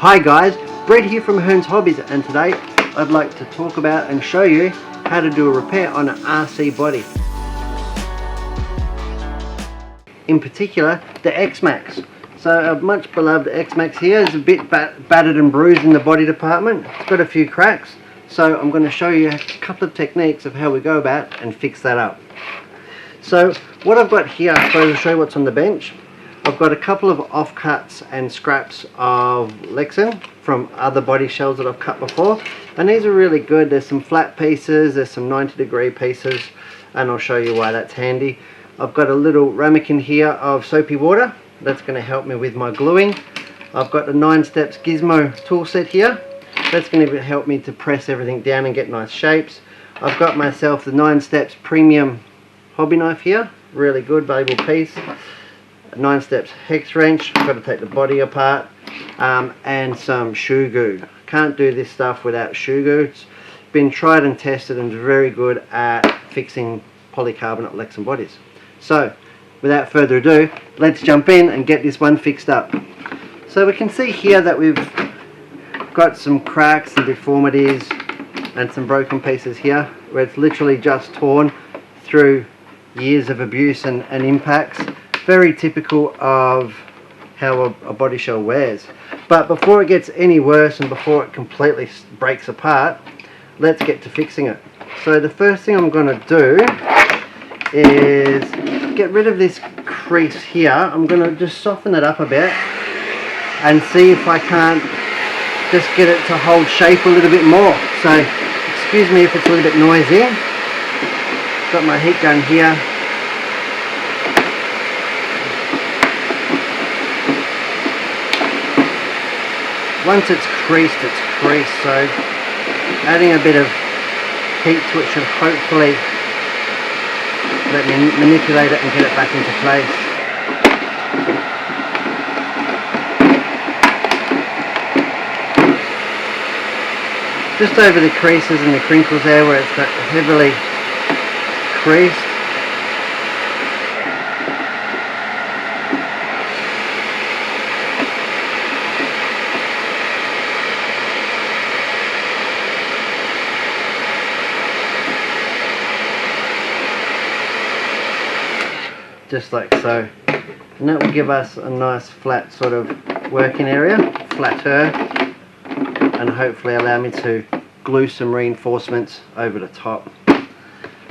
Hi guys, Brett here from Hearns Hobbies, and today I'd like to talk about and show you how to do a repair on an RC body. In particular, the X-Max. So a much beloved X-Max here is a bit battered and bruised in the body department. It's got a few cracks, so I'm going to show you a couple of techniques of how we go about and fix that up. So what I've got here, I suppose I'll show you what's on the bench. I've got a couple of offcuts and scraps of Lexan from other body shells that I've cut before, and these are really good. There's some flat pieces, there's some 90-degree pieces, and I'll show you why that's handy. I've got a little ramekin here of soapy water. That's going to help me with my gluing. I've got the 9 steps gizmo tool set here. That's going to help me to press everything down and get nice shapes. I've got myself the 9 steps premium hobby knife here. Really good, valuable piece. 9 steps hex wrench. I've got to take the body apart, and some shoe goo. Can't do this stuff without shoe goo. It's been tried and tested and very good at fixing polycarbonate Lexan bodies. So without further ado, let's jump in and get this one fixed up. So we can see here that we've got some cracks and deformities and some broken pieces here where it's literally just torn through years of abuse and impacts. Very typical of how a body shell wears. But before it gets any worse and before it completely breaks apart, let's get to fixing it. So the first thing I'm going to do is get rid of this crease here. I'm going to just soften it up a bit and see if I can't just get it to hold shape a little bit more. So excuse me if it's a little bit noisy. Got my heat gun here. Once it's creased, so adding a bit of heat to it should hopefully let me manipulate it and get it back into place. Just over the creases and the crinkles there where it's got heavily creased. Just like so, and that will give us a nice flat sort of working area, flatter, and hopefully allow me to glue some reinforcements over the top.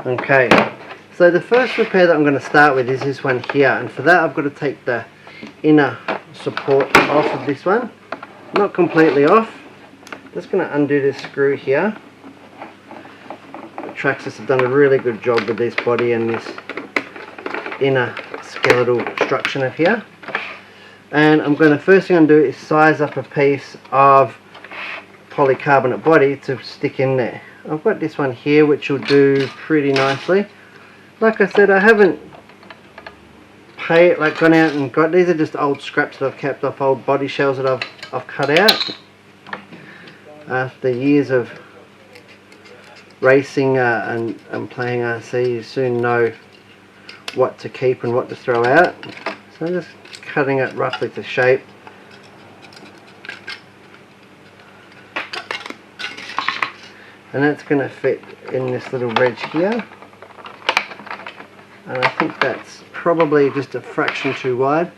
Okay, so the first repair that I'm going to start with is this one here, and for that I've got to take the inner support off of this one, not completely off. Just going to undo this screw here. The Traxxas have done a really good job with this body and this inner skeletal structure of here, and I'm going to first thing I'm going to do is size up a piece of polycarbonate body to stick in there. I've got this one here which will do pretty nicely. Like I said, I haven't gone out and got these. Are just old scraps that I've kept off old body shells that I've cut out after years of racing and playing RC. You soon know what to keep and what to throw out. So I'm just cutting it roughly to shape. And that's going to fit in this little wedge here. And I think that's probably just a fraction too wide.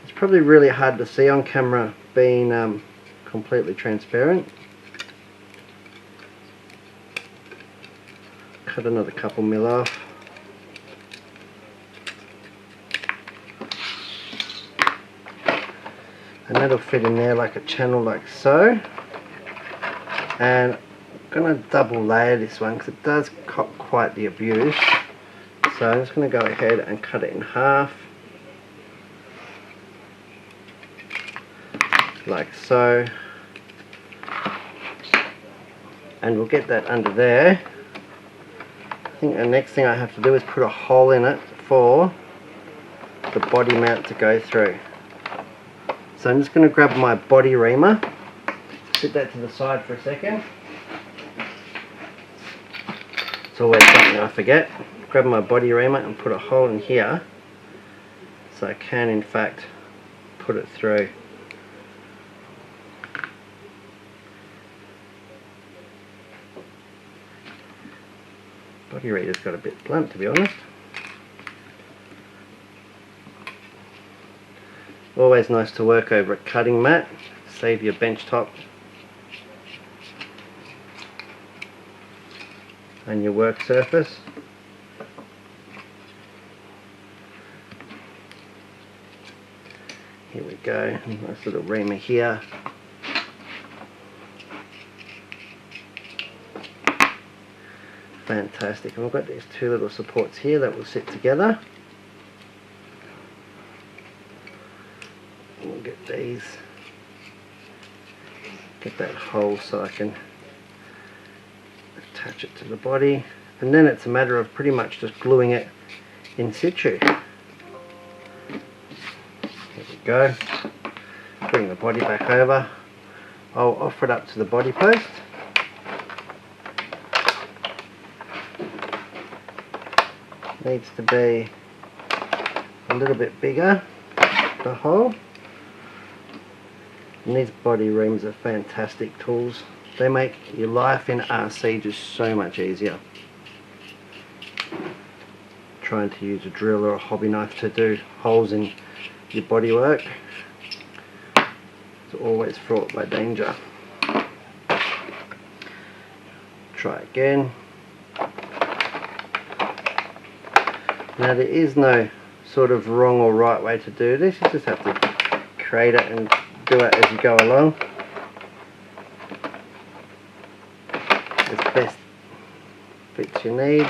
It's probably really hard to see on camera being completely transparent. Cut another couple mil off. And that'll fit in there like a channel like so. And I'm going to double layer this one because it does cop quite the abuse. So I'm just going to go ahead and cut it in half. Like so. And we'll get that under there. I think the next thing I have to do is put a hole in it for the body mount to go through. So I'm just going to grab my body reamer, put that to the side for a second. It's always something I forget. Grab my body reamer and put a hole in here so I can in fact put it through. Body reader's got a bit blunt, to be honest. Always nice to work over a cutting mat, save your bench top and your work surface. Here we go, nice little reamer here. Fantastic, and we've got these two little supports here that will sit together. We'll get these, get that hole so I can attach it to the body, and then it's a matter of pretty much just gluing it in situ. There we go. Bring the body back over. I'll offer it up to the body post. Needs to be a little bit bigger, the hole. And these body reams are fantastic tools. They make your life in RC just so much easier. Trying to use a drill or a hobby knife to do holes in your bodywork, it's always fraught by danger. Try again. Now there is no sort of wrong or right way to do this, you just have to create it and do it as you go along. As best fits your needs.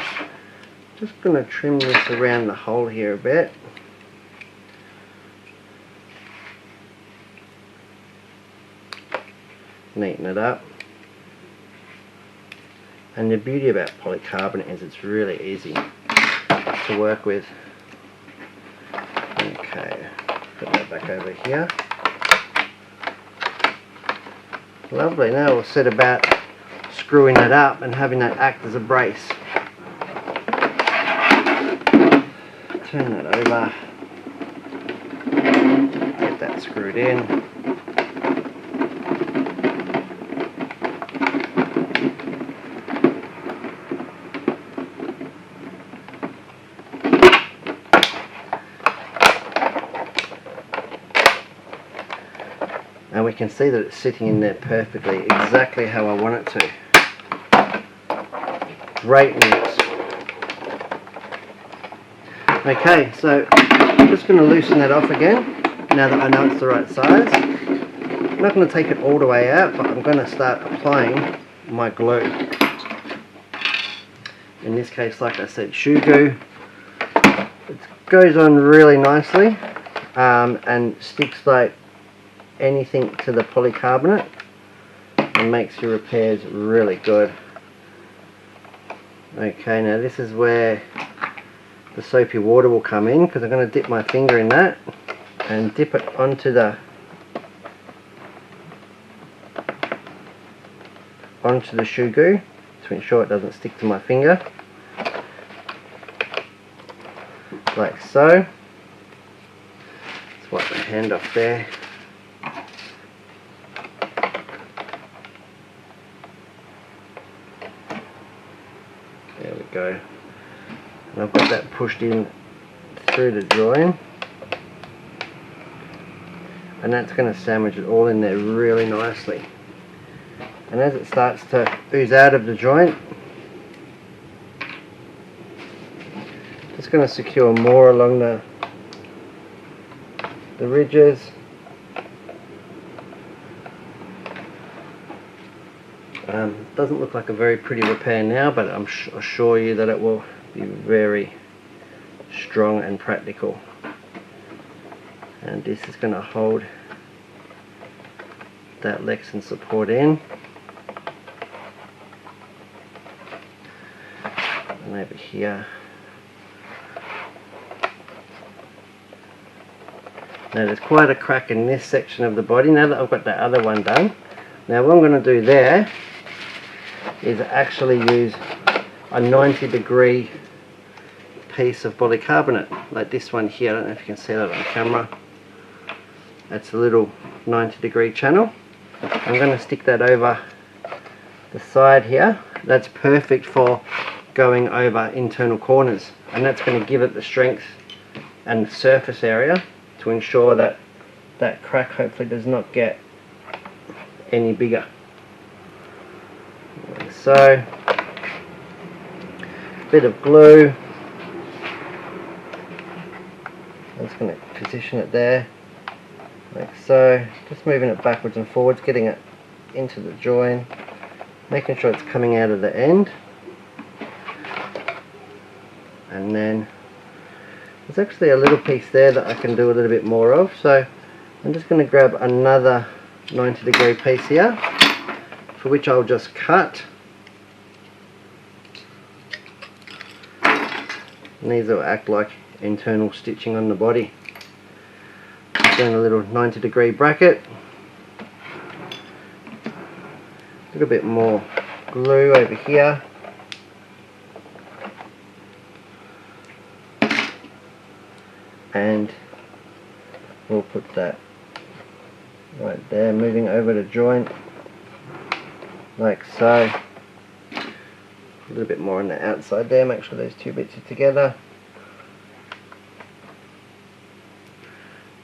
Just going to trim this around the hole here a bit. Neaten it up. And the beauty about polycarbonate is it's really easy to work with. Okay, put that back over here. Lovely, now we'll set about screwing that up and having that act as a brace. Turn that over, get that screwed in. And we can see that it's sitting in there perfectly, exactly how I want it to. Great news. Okay, so I'm just going to loosen that off again, now that I know it's the right size. I'm not going to take it all the way out, but I'm going to start applying my glue. In this case, like I said, shoe glue. It goes on really nicely and sticks like anything to the polycarbonate and makes your repairs really good. Okay, now this is where the soapy water will come in, because I'm going to dip my finger in that and dip it onto the shoe glue to ensure it doesn't stick to my finger, like so. Let's wipe my hand off there. There we go. And I've got that pushed in through the join, and that's going to sandwich it all in there really nicely. And as it starts to ooze out of the joint, just going to secure more along the ridges. Doesn't look like a very pretty repair now, but I'm assure you that it will be very strong and practical. And this is going to hold that Lexan support in. And over here. Now there's quite a crack in this section of the body now that I've got that other one done. Now what I'm going to do there is actually use a 90-degree piece of polycarbonate, like this one here. I don't know if you can see that on camera. That's a little 90-degree channel. I'm going to stick that over the side here. That's perfect for going over internal corners, and that's going to give it the strength and surface area to ensure that that crack hopefully does not get any bigger. Like so, bit of glue. I'm just going to position it there, like so, just moving it backwards and forwards, getting it into the join, making sure it's coming out of the end. And then there's actually a little piece there that I can do a little bit more of, so I'm just going to grab another 90-degree piece here, for which I'll just cut. And these will act like internal stitching on the body. Doing a little 90-degree bracket, a little bit more glue over here, and we'll put that right there, moving over the joint like so. A little bit more on the outside there, make sure those two bits are together.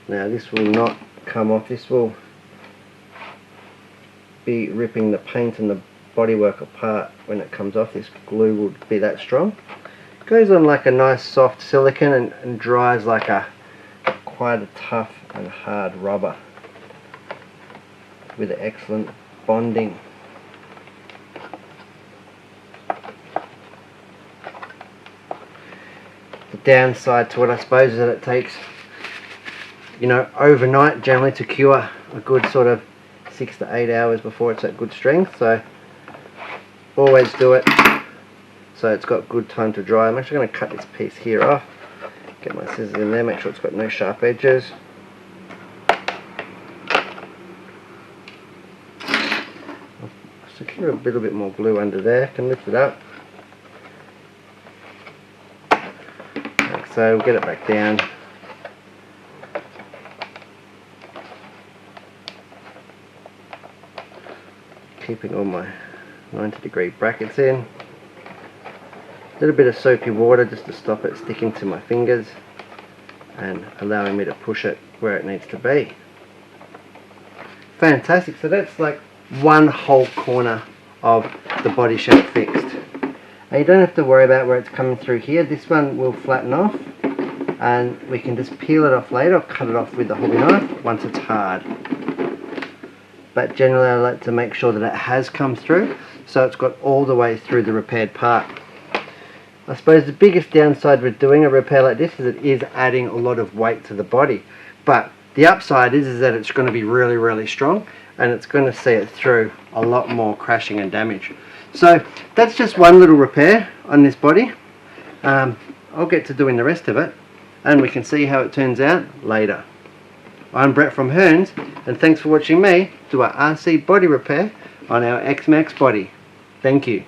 Now this will not come off, this will be ripping the paint and the bodywork apart when it comes off. This glue will be that strong. It goes on like a nice soft silicone and dries like quite a tough and hard rubber with excellent bonding. The downside to it, I suppose, is that it takes, you know, overnight generally to cure, a good sort of 6 to 8 hours before it's at good strength. So always do it so it's got good time to dry. I'm actually going to cut this piece here off, get my scissors in there, make sure it's got no sharp edges. Secure a little bit more glue under there, can lift it up. Like so, we'll get it back down. Keeping all my 90-degree brackets in. A little bit of soapy water just to stop it sticking to my fingers and allowing me to push it where it needs to be. Fantastic, so that's like one whole corner of the body shape fixed. And you don't have to worry about where it's coming through here. This one will flatten off and we can just peel it off later or cut it off with the hobby knife once it's hard. But generally I like to make sure that it has come through, so it's got all the way through the repaired part. I suppose the biggest downside with doing a repair like this is it is adding a lot of weight to the body, but the upside is that it's going to be really, really strong and it's going to see it through a lot more crashing and damage. So that's just one little repair on this body. I'll get to doing the rest of it and we can see how it turns out later. I'm Brett from Hearns, and thanks for watching me do our RC body repair on our X-Max body. Thank you.